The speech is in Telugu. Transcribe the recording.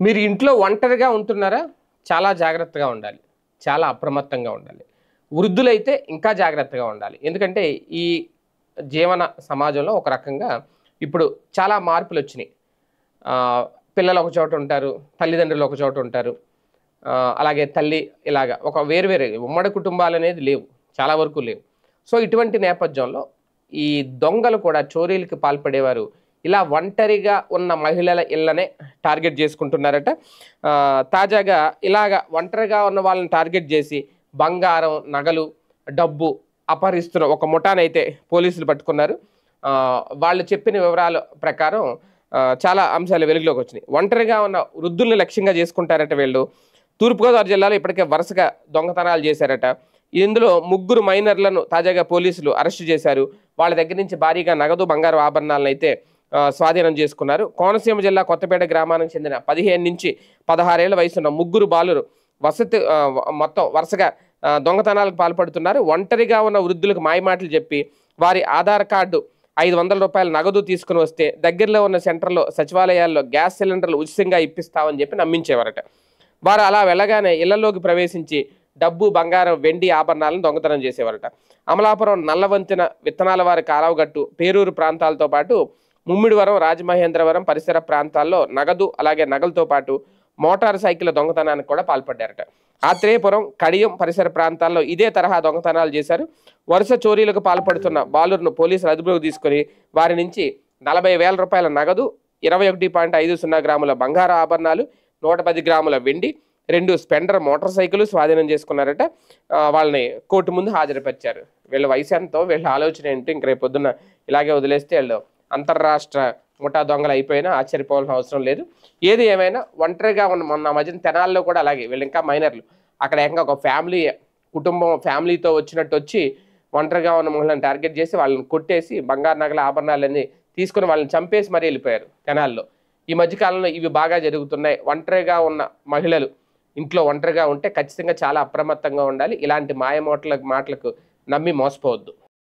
మీరు ఇంట్లో ఒంటరిగా ఉంటున్నారా? చాలా జాగ్రత్తగా ఉండాలి. చాలా అప్రమత్తంగా ఉండాలి. వృద్ధులైతే ఇంకా జాగ్రత్తగా ఉండాలి. ఎందుకంటే ఈ జీవన సమాజంలో ఒక రకంగా ఇప్పుడు చాలా మార్పులొచ్చినియి. ఆహ్, పిల్లలు ఒక చోట ఉంటారు. తల్లిదండ్రులు ఒక చోట ఉంటారు. అలాగే తల్లి ఇలాగ ఒక వేరు వేరే ఉమ్మడి కుటుంబాలనేది లేవు. చాలా వరకు లేవు. సో, ఇటువంటి నేపథ్యంలో ఈ దొంగలు కూడా చోరీలకి పాల్పడేవారు ఇలా ఒంటరిగా ఉన్న మహిళల ఇళ్ళనే టార్గెట్ చేసుకుంటున్నారట. తాజాగా ఇలాగ ఒంటరిగా ఉన్న వాళ్ళని టార్గెట్ చేసి బంగారం, నగలు, డబ్బు అపహరిస్తున్న ఒక ముఠానైతే పోలీసులు పట్టుకున్నారు. వాళ్ళు చెప్పిన వివరాల ప్రకారం చాలా అంశాలు వెలుగులోకి వచ్చినాయి. ఒంటరిగా ఉన్న వృద్ధుల్ని లక్ష్యంగా చేసుకుంటారట వీళ్ళు. తూర్పుగోదావరి జిల్లాలో ఇప్పటికే వరుసగా దొంగతనాలు చేశారట. ఇందులో ముగ్గురు మైనర్లను తాజాగా పోలీసులు అరెస్టు చేశారు. వాళ్ళ దగ్గర నుంచి భారీగా నగదు, బంగారు ఆభరణాలను అయితే స్వాధీనం చేసుకున్నారు. కోనసీమ జిల్లా కొత్తపేట గ్రామానికి చెందిన 15-16 ఏళ్ల వయసున్న ముగ్గురు బాలురు మొత్తం వరుసగా దొంగతనాలకు పాల్పడుతున్నారు. ఒంటరిగా ఉన్న వృద్ధులకు మాయమాటలు చెప్పి వారి ఆధార్ కార్డు, ₹500 నగదు తీసుకుని వస్తే దగ్గరలో ఉన్న సెంటర్లో సచివాలయాల్లో గ్యాస్ సిలిండర్లు ఉచితంగా ఇప్పిస్తామని చెప్పి నమ్మించేవారట. వారు అలా వెళ్ళగానే ఇళ్లలోకి ప్రవేశించి డబ్బు, బంగారం, వెండి ఆభరణాలను దొంగతనం చేసేవారట. అమలాపురం, నల్లవంతెన, విత్తనాల వారి కాలవగట్టు, పేరూరు ప్రాంతాలతో పాటు ముమ్మిడివరం, రాజమహేంద్రవరం పరిసర ప్రాంతాల్లో నగదు అలాగే నగలతో పాటు మోటార్ సైకిల్ దొంగతనానికి కూడా పాల్పడ్డారట. ఆత్రేయపురం, కడియం పరిసర ప్రాంతాల్లో ఇదే తరహా దొంగతనాలు చేశారు. వరుస చోరీలకు పాల్పడుతున్న బాలురును పోలీసులు అదుపులోకి తీసుకుని వారి నుంచి ₹40,000 నగదు, 21.50 గ్రాముల బంగారు ఆభరణాలు, 110 గ్రాముల వెండి, 2 స్పెండర్ మోటార్ సైకిల్ స్వాధీనం చేసుకున్నారట. వాళ్ళని కోర్టు ముందు హాజరుపరిచారు. వీళ్ళ వయసు ఎంతో, వీళ్ళ ఆలోచన ఏంటో ఇంక రేపు పొద్దున్న ఇలాగే వదిలేస్తే వీళ్ళు అంతర్రాష్ట్ర ముఠా దొంగలు అయిపోయినా ఆశ్చర్యపోవాల్సిన అవసరం లేదు. ఏది ఏమైనా ఒంటరిగా ఉన్న మొన్న మధ్యన తెనాల్లో కూడా అలాగే వీళ్ళు ఇంకా మైనర్లు అక్కడ ఏకంగా ఒక కుటుంబం ఫ్యామిలీతో వచ్చినట్టు వచ్చి ఒంటరిగా ఉన్న మహిళలను టార్గెట్ చేసి వాళ్ళని కొట్టేసి బంగారు నగల ఆభరణాలన్నీ తీసుకుని వాళ్ళని చంపేసి మరీ వెళ్ళిపోయారు తెనాల్లో. ఈ మధ్యకాలంలో ఇవి బాగా జరుగుతున్నాయి. ఒంటరిగా ఉన్న మహిళలు ఇంట్లో ఒంటరిగా ఉంటే ఖచ్చితంగా చాలా అప్రమత్తంగా ఉండాలి. ఇలాంటి మాటలకు నమ్మి మోసపోవద్దు.